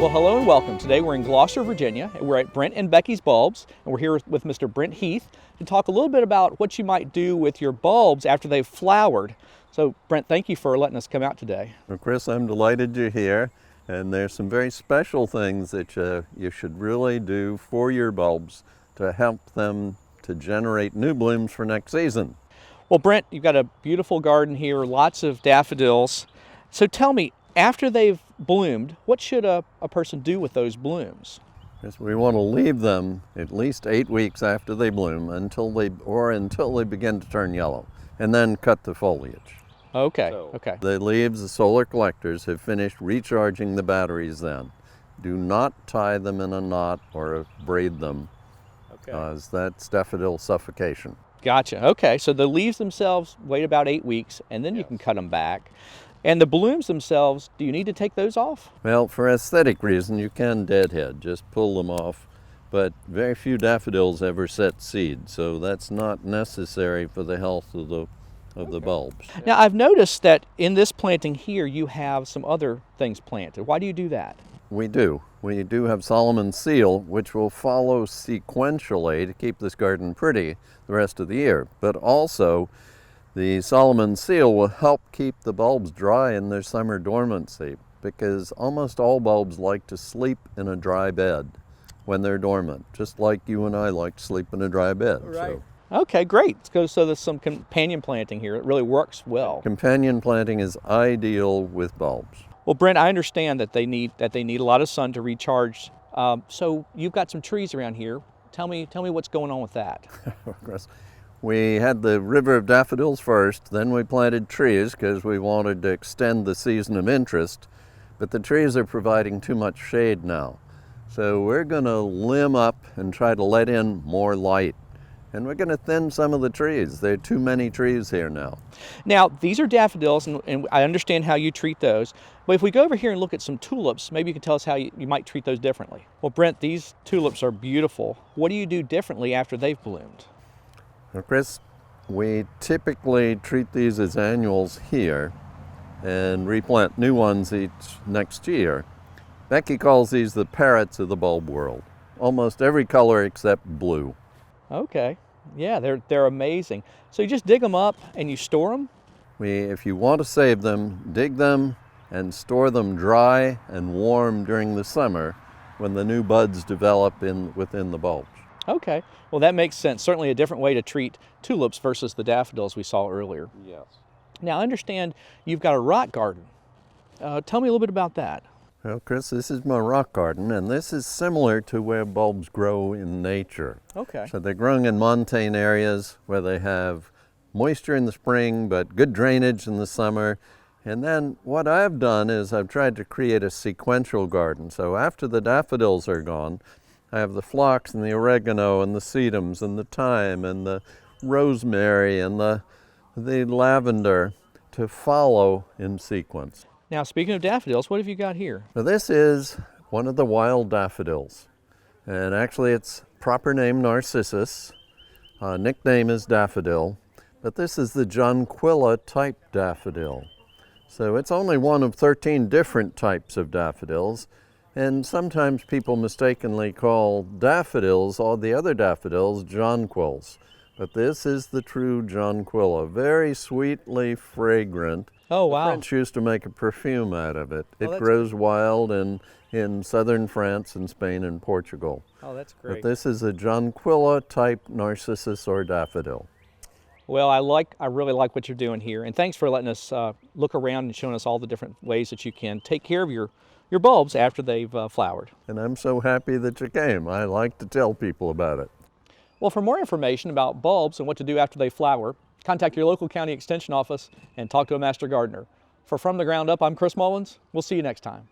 Well, hello and welcome. Today we're in Gloucester, Virginia. We're at Brent and Becky's Bulbs, and we're here with Mr. Brent Heath to talk a little bit about what you might do with your bulbs after they've flowered. So, Brent, thank you for letting us come out today. Well, Chris, I'm delighted you're here, and there's some very special things that you should really do for your bulbs to help them to generate new blooms for next season. Well, Brent, you've got a beautiful garden here, lots of daffodils. So tell me, after they've bloomed, what should a person do with those blooms? Yes, we want to leave them at least 8 weeks after they bloom until they begin to turn yellow, and then cut the foliage. Okay, Okay. The leaves, the solar collectors, have finished recharging the batteries then. Do not tie them in a knot or braid them, because that's daffodil suffocation. Gotcha. Okay, so the leaves themselves wait about 8 weeks, and then you can cut them back. And the blooms themselves, do you need to take those off? Well, for aesthetic reason, you can deadhead, just pull them off. But very few daffodils ever set seed, so that's not necessary for the health of the bulbs. Now, I've noticed that in this planting here, you have some other things planted. Why do you do that? We do. We do have Solomon's seal, which will follow sequentially to keep this garden pretty the rest of the year. But also, the Solomon's seal will help keep the bulbs dry in their summer dormancy, because almost all bulbs like to sleep in a dry bed when they're dormant, just like you and I like to sleep in a dry bed. Right. Okay, great. So there's some companion planting here. It really works well. Companion planting is ideal with bulbs. Well, Brent, I understand that they need a lot of sun to recharge. So you've got some trees around here. Tell me what's going on with that. Of course. We had the river of daffodils first, then we planted trees because we wanted to extend the season of interest, but the trees are providing too much shade now. So we're going to limb up and try to let in more light. And we're going to thin some of the trees. There are too many trees here now. Now, these are daffodils, and I understand how you treat those. But if we go over here and look at some tulips, maybe you can tell us how you might treat those differently. Well, Brent, these tulips are beautiful. What do you do differently after they've bloomed? Well, Chris, we typically treat these as annuals here and replant new ones next year. Becky calls these the parrots of the bulb world. Almost every color except blue. Okay. Yeah, they're amazing. So you just dig them up and you store them? If you want to save them, dig them and store them dry and warm during the summer when the new buds develop within the bulbs. Okay. Well, that makes sense. Certainly a different way to treat tulips versus the daffodils we saw earlier. Yes. Now, I understand you've got a rock garden. Tell me a little bit about that. Well, Chris, this is my rock garden, and this is similar to where bulbs grow in nature. Okay. So they're growing in montane areas where they have moisture in the spring, but good drainage in the summer. And then what I've done is I've tried to create a sequential garden. So after the daffodils are gone, I have the phlox and the oregano and the sedums and the thyme and the rosemary and the lavender to follow in sequence. Now, speaking of daffodils, what have you got here? Now, this is one of the wild daffodils, and actually its proper name Narcissus, nickname is daffodil, but this is the jonquilla type daffodil. So it's only one of 13 different types of daffodils, and sometimes people mistakenly call daffodils, all the other daffodils, jonquils. But this is the true jonquilla, very sweetly fragrant. Oh, wow. The French used to make a perfume out of it. It grows wild in southern France and Spain and Portugal. Oh, that's great. But this is a jonquilla type narcissus or daffodil. Well, I really like what you're doing here, and thanks for letting us look around and showing us all the different ways that you can take care of your bulbs after they've flowered. And I'm so happy that you came. I like to tell people about it. Well, for more information about bulbs and what to do after they flower, contact your local county extension office and talk to a master gardener. For From the Ground Up, I'm Chris Mullins. We'll see you next time.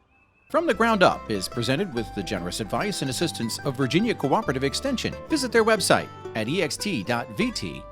From the Ground Up is presented with the generous advice and assistance of Virginia Cooperative Extension. Visit their website at ext.vt.edu.